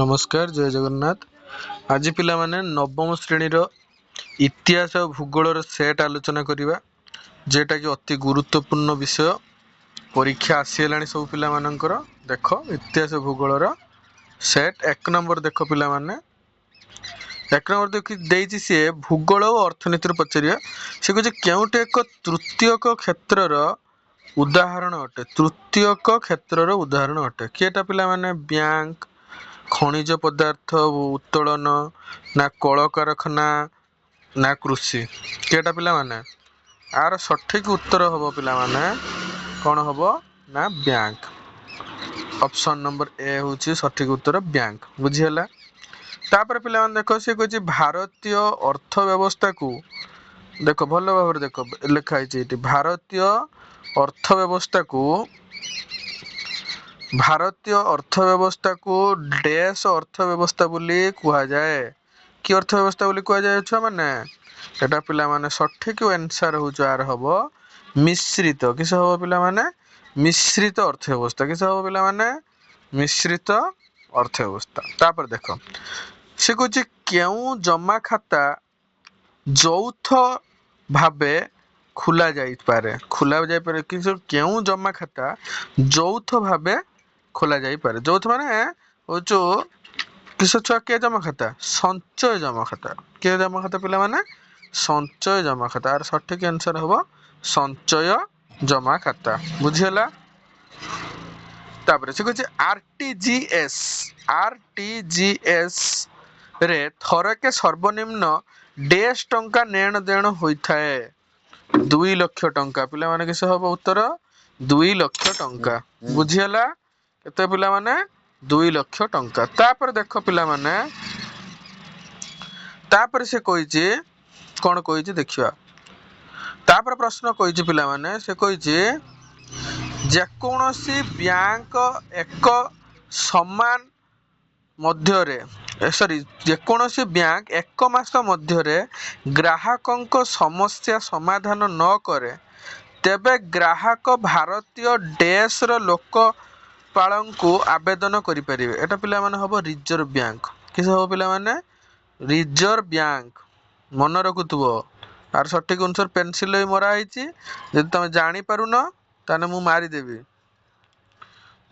नमस्कार जय जगन्नाथ। आज पिला माने नवम श्रेणीर इतिहास और भूगोल सेट आलोचना करिबा जेटा कि अति गुरुत्वपूर्ण विषय परीक्षा आसीगलानी सब पिला मानकर। देख इतिहास भूगोल सेट एक नंबर देख पिला माने एक नंबर देखि देइछि से भूगोल और अर्थनीति पचारिया से कहछि केउटे एक तृतीयक क्षेत्रर उदाहरण अटे। तृतीयक क्षेत्रर उदाहरण अटे केटा पिला माने बैंक खनिज पदार्थ उत्तोलन ना कल कारखाना ना कृषि केटा पिला माने आर सठिक उत्तर हम पिला माने कौन हम ना बैंक। ऑप्शन नंबर ए हूँ सठिक उत्तर बैंक। बुझीगला। तापर पिला माने देख से कहछि भारतीय अर्थव्यवस्था को देख भल भाव देख लिखाई भारतीय अर्थव्यवस्था को डैश अर्थव्यवस्था बोली कहा जाए। कि अर्थव्यवस्था बोली कहा जाए छुआ माने एटा पिला माने सठिक आंसर हो आर हम मिश्रित किस हम पिला माने मिश्रित अर्थव्यवस्था किस हम पिला माने मिश्रित अर्थव्यवस्था। तापर देख से कुछ केउ जमा खाता यौथ भावे खुला जाई पारे कि केउ जमा खाता यौथ भावे खोला जाई पारे। यौथ माने ओ जो किस छुआ के जमा खाता संचय जमा खाता के जमा खाता पिला माने संचय जमा खाता आर सठिक आंसर हम संचय जमा खाता। बुझीगला। तापर से कहछि आरटीजीएस रे थरके सर्वनिम्न डैश टंका नेण देण होइथाए 2 लाख टंका पिला माने किस हम उत्तर 2 लाख टंका। बुझीगला। केते पिला माने 2 लाख टंका। तापर देख पिला माने तापर से कहिछि कोन कहिछि देखिबा। तापर प्रश्न कहिछि पिला माने से कहिछि जेकोनोसी बैंक एक समान मध्यरे जेकोनोसी बैंक एक मास मध्यरे ग्राहकंक समस्या समाधान न करे तेबे ग्राहक भारतीय डैश रो लोकपालंकु आवेदन करि परिबे। एटा पिला माने हबो रिजर्व बैंक किस हबो पिला माने रिजर्व बैंक। मन रखुथबो आर सठिक आंसर पेंसिल रे मरा आइछि जदि तुम जानि पारुन ताने मु मारि देबी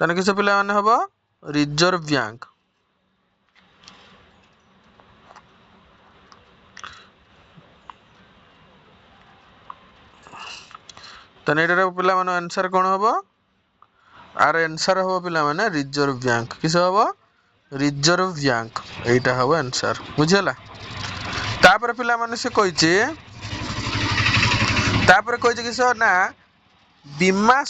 ताने किस पिला माने हबो रिजर्व बैंक। ताने एटार पिला माने आंसर कोन हबो आर आंसर हबो पिला माने रिजर्व बैंक किस हबो रिजर्व बैंक एटा हबो आंसर। बुझियला। तापर पिला माने से कहिछि किस ना बीमा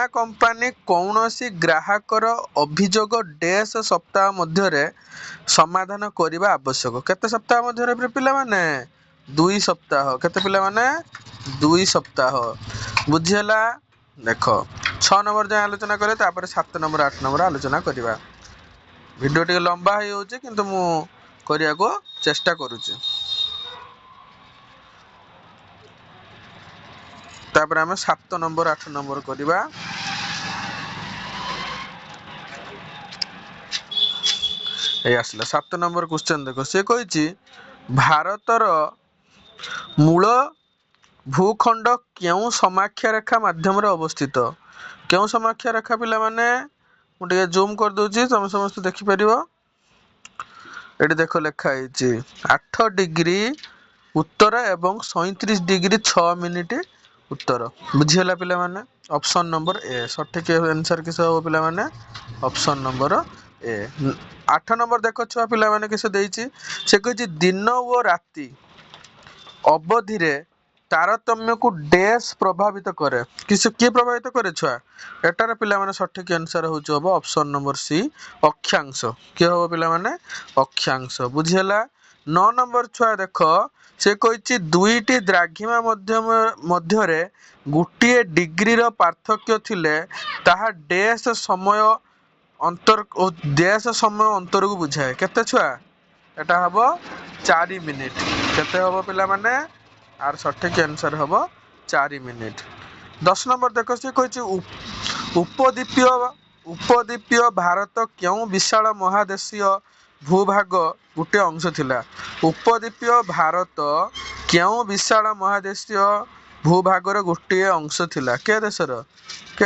कंपनी कौनसी ग्राहकर अभियोग डैश सप्ताह मध्यरे समाधान करिबा आवश्यक। केते सप्ताह मध्यरे पिला माने 2 सप्ताह केते पिला माने 2 सप्ताह। बुझियला। देख 6 नंबर जाय आलोचना करे तापर 7 नंबर 8 नंबर आलोचना करिबा। वीडियो टिके लंबा हो होचे किंतु मु करिया को चेष्टा करूची। तापर हमें 7 नंबर 8 नंबर करिबा। ए आसला 7 नंबर क्वेश्चन देखो से कहिछि भारतर मूल भूखंड केउ समाख्या रेखा माध्यम रे अवस्थित। केउ समाख्या रेखा पिला माने मु टिके जूम कर दोची तुम समस्त देखि परिबो। एटी देखो लेखा आइछि 8 डिग्री उत्तर एवं 37 डिग्री 6 मिनिट उत्तर। बुझियला पिला माने ऑप्शन नंबर ए सठिक आंसर किस हो पिला माने ऑप्शन नंबर ए। 8 नंबर देखो छुआ पिला माने किस देइछि से कहछि दिन और राति अवधि रे तारतम्य को डैश प्रभावित करे किस के प्रभावित करे छुआ एटार पिला माने सठिक आंसर होछ हबो ऑप्शन नंबर सी अक्षांश। के हो पिला माने अक्षांश। बुझियला। 9 नंबर छुआ देखो से कहिछि दुईटी द्राघिमा मध्यरे गुटिए डिग्री रो पार्थक्य थिले ताहा डैश समय अंतर को बुझाए। केते छुआ एटा हबो 4 मिनिट। केते हबो पिला माने आर सठिक आंसर हबो 4 मिनिट। 10 नंबर देखो से कहिछि ଉପଦ୍ୱୀପୀୟ ଭାରତ କେଉଁ ବିଶାଳ ମହାଦେଶୀୟ ଭୂଭାଗ ଗୋଟିଏ ଅଂଶ ଥିଲା? ଉପଦ୍ୱୀପୀୟ ଭାରତ କେଉଁ ବିଶାଳ ମହାଦେଶୀୟ ଭୂଭାଗର ଗୋଟିଏ ଅଂଶ ଥିଲା? କେ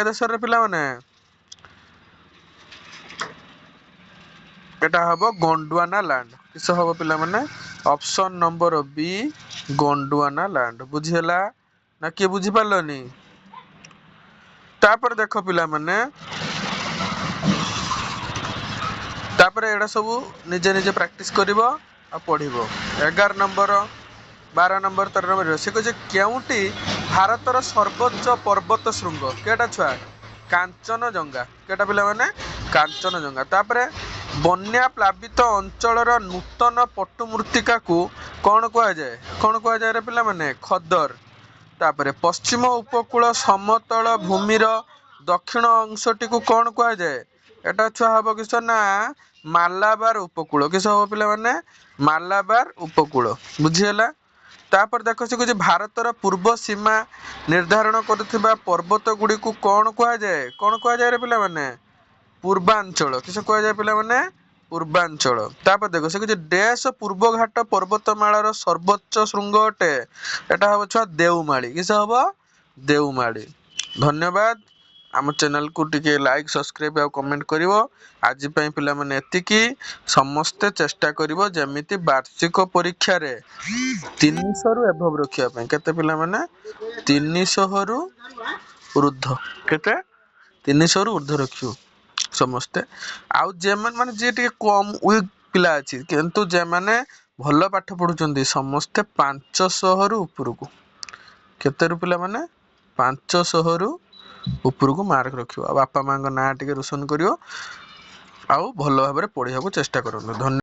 ଦେଶର ପିଲାମାନେ? ଏଟା ହବ ଗୋଣ୍ଡୱାନା ଲ୍ୟାଣ୍ଡ। କିସ ହବ ପିଲାମାନେ? ଅପସନ ନମ୍ବର ବି ଗୋଣ୍ଡୱାନା ଲ୍ୟାଣ୍ଡ। ବୁଝିହେଲା ନା କିଏ ବୁଝିପାରିଲନି? ତାପରେ ଦେଖ ପିଲାମାନେ, ତାପରେ ଏଇଟା ସବୁ ନିଜେ ନିଜେ ପ୍ରାକ୍ଟିସ କରିବ ଆଉ ପଢିବ। 11 ନମ୍ବର 12 ନମ୍ବର 13 ନମ୍ବର ସେ କହୁଛି କେଉଁଟି ଭାରତର ସର୍ବୋଚ୍ଚ ପର୍ବତ ଶୃଙ୍ଗ? କେଟା ଛୁଆ? କାଞ୍ଚନଜଙ୍ଗା। କେଟା ପିଲାମାନେ? କାଞ୍ଚନଜଙ୍ଗା। ତାପରେ ବନ୍ୟା ପ୍ଲାବିତ ଅଞ୍ଚଳର ନୂତନ ପଟ୍ଟମୃତ୍ତିକାକୁ କଣ କୁହାଯାଏ? କଣ କୁହାଯାଏ ରେ ପିଲାମାନେ? ଖଦର। ତାପରେ ପଶ୍ଚିମ ଉପକୂଳ ସମତଳ ଭୂମିର ଦକ୍ଷିଣ ଅଂଶଟିକୁ କଣ କୁହାଯାଏ? ଏଟା ଛୁଆ ହବ କିସ ନା ମାଲାବାର ଉପକୂଳ। କିସ ହବ ପିଲାମାନେ? ମାଲାବାର ଉପକୂଳ। ବୁଝିହେଲା? ତାପରେ ଦେଖ ସେ କହୁଛି ଭାରତର ପୂର୍ବ ସୀମା ନିର୍ଦ୍ଧାରଣ କରୁଥିବା ପର୍ବତ ଗୁଡ଼ିକୁ କଣ କୁହାଯାଏ? କଣ କୁହାଯାଏ ରେ ପିଲାମାନେ? ପୂର୍ବାଞ୍ଚଳ। କିସ କୁହାଯାଏ ପିଲାମାନେ? ପୂର୍ବାଞ୍ଚଳ। ତାପରେ ଦେଖ ସେ କହୁଛି ଡ୍ୟାସ ପୂର୍ବଘାଟ ପର୍ବତମାଳାର ସର୍ବୋଚ୍ଚ ଶୃଙ୍ଗ ଅଟେ? ଏଟା ହବ ଛୁଆ ଦେଉମାଳି। କିସ ହବ? ଦେଉମାଳି। ଧନ୍ୟବାଦ। ଆମ ଚ୍ୟାନେଲକୁ ଟିକେ ଲାଇକ୍ ସବସ୍କ୍ରାଇବ ଆଉ କମେଣ୍ଟ କରିବ। ଆଜି ପାଇଁ ପିଲାମାନେ ଏତିକି। ସମସ୍ତେ ଚେଷ୍ଟା କରିବ ଯେମିତି ବାର୍ଷିକ ପରୀକ୍ଷାରେ 300 ରୁ ଏଭବ ରଖିବା ପାଇଁ। କେତେ ପିଲାମାନେ? 300 ରୁ ଉର୍ଦ୍ଧ। କେତେ? 300 ରୁ ଉର୍ଦ୍ଧ ରଖିବ ସମସ୍ତେ। ଆଉ ଯେମାନେ ମାନେ ଯିଏ ଟିକେ କମ ୱିକ୍ ପିଲା ଅଛି କିନ୍ତୁ ଯେମାନେ ଭଲ ପାଠ ପଢୁଛନ୍ତି ସମସ୍ତେ 500 ରୁ ଉପରକୁ। କେତେରୁ ପିଲାମାନେ? 500 ରୁ ଉପରକୁ ମାର୍କ ରଖିବ। ଆଉ ବାପା ମାଙ୍କ ନାଁ ଟିକେ ରୋଶନ କରିବ ଆଉ ଭଲ ଭାବରେ ପଢିବାକୁ ଚେଷ୍ଟା କରନ୍ତୁ। ଧନ୍ୟବାଦ।